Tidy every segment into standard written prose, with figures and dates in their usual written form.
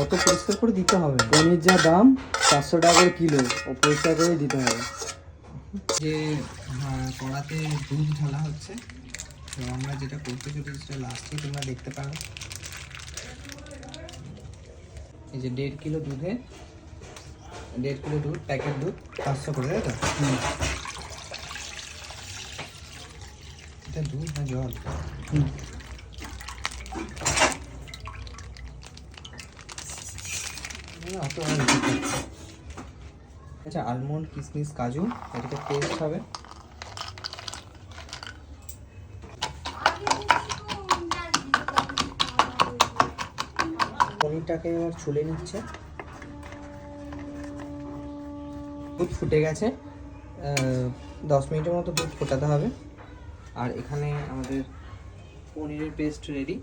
অত পরিষ্কার করে দিতে হবে। পনির যা দাম 400 টাকা করে কিলো, ও পরিষ্কার করে দিতে হবে। যে কড়াতে দুধ ঢালা হচ্ছে, তো আমরা যেটা করতে চলেছি সেটা লাস্টে তোমরা দেখতে পারো। এই যে 1.5 কিলো দুধে 1.5 কিলো দুধ, প্যাকেট দুধ 500 করে, তাই তো? এটা দুধ না জল? আচ্ছা, আলমন্ড, কিশমিশ, কাজু, এটাকে পেস্ট হবে। পনিরটাকে এবার ছুলে নিচ্ছে। দুধ ফুটে গেছে, 10 মিনিটের মতো দুধ ফোটাতে হবে। আর এখানে আমাদের পনিরের পেস্ট রেডি,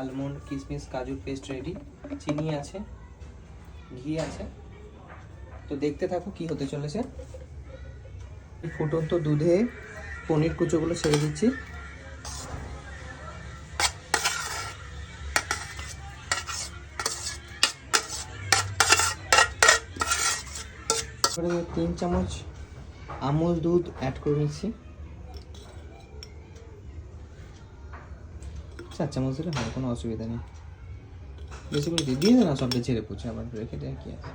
আলমন্ড, কিশমিশ, কাজুর পেস্ট রেডি, চিনি আছে, ঘি আছে। তো দেখতে থাকো কি হতে চলেছে। ফুটন্ত দুধে পনির কুচোগুলো ছেড়ে দিচ্ছি। তারপরে 3 চামচ আমুল দুধ অ্যাড করে নিচ্ছি। 4 চামচ দিলে হয়, কোনো অসুবিধা নেই। বেশি করে দিয়ে দে না, সবটা ছেড়ে পুছে আবার রেখে দেয় কি আছে।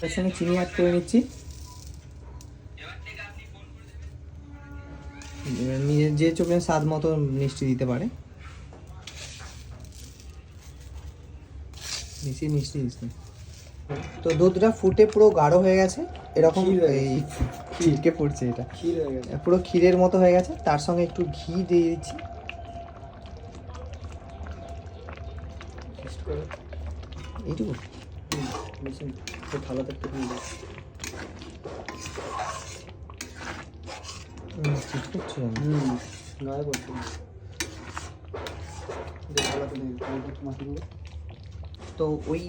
এর সঙ্গে চিনি অ্যাড করে নিচ্ছি। নিজের যে চোখে স্বাদ মতো মিষ্টি দিতে পারে, বেশি মিষ্টি দিস না। তো দুধটা ফুটে পুরো গাঢ় হয়ে গেছে, এরকম এই ছিটকে পড়ছে, এটা ক্ষীর হয়ে গেছে, পুরো ক্ষীরের মতো হয়ে গেছে। তার সঙ্গে একটু ঘি দিয়ে দিচ্ছি। এইটুকু ভালো দেখতে করছি গায়ে পড়ছে। তো ওই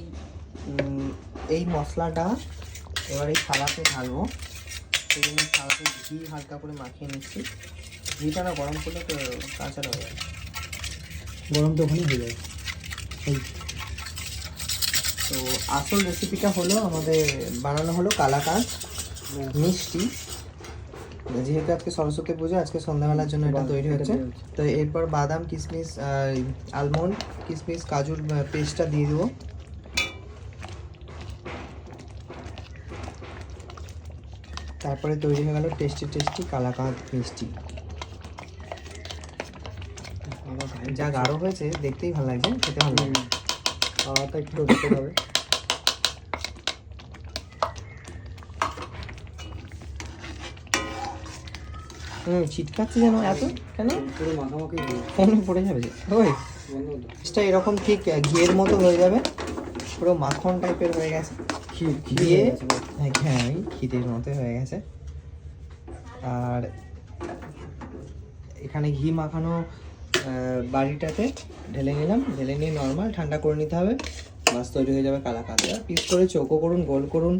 এই মশলাটা এবার এই থালাতে ঢালবো। সেই জন্য থালাতে ঘি হালকা করে মাখিয়ে নিচ্ছি। ঘিটা না গরম করলে তো কাঁচা হয়ে যায়, গরম তো ওখানেই হয়ে যায়। তো আসল রেসিপিটা হলো আমাদের বানানো হলো কালাকাঁদ মিষ্টি। যেহেতু আজকে সরস্বতী পুজো, আজকে সন্ধ্যাবেলার জন্য এটা তৈরি হচ্ছে। তো এরপর বাদাম, কিশমিশ, আলমন্ড, কিশমিশ, কাজুর পেস্টটা দিয়ে দেবো। তারপরে তৈরি হয়ে গেল টেস্টি টেস্টি কালাকাঁদ মিষ্টি। যা গাঢ় হয়েছে দেখতেই ভালো লাগছে, খেতে ভালো লাগে। খাওয়াটা একটু দেখতে হবে। ছিটকাচ্ছে যেন এত, কেন? পুরো মাখামাখি ফোনে পড়ে যাবে যে। ওই জিনিসটা এরকম ঠিক ঘিয়ের মতো হয়ে যাবে, পুরো মাখন টাইপের হয়ে গেছে। ঘিয়ে হ্যাঁ, ক্ষীরের মতো হয়ে গেছে। আর এখানে ঘি মাখানো বাড়িটাতে ঢেলে নিলাম। ঢেলে নিয়ে নর্মাল ঠান্ডা করে নিতে হবে, মাছ তৈরি হয়ে যাবে কালাকাঁদ। পিস করে চৌকো করুন, গোল করুন,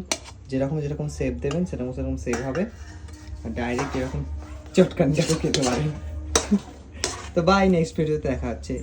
যেরকম যেরকম শেপ দেবেন সেরকম সেরকম শেপ হবে। ডাইরেক্ট এরকম চটকান চাটু খেতে পারেন। তো বাই, নেক্সট ভিডিওতে দেখা হচ্ছে।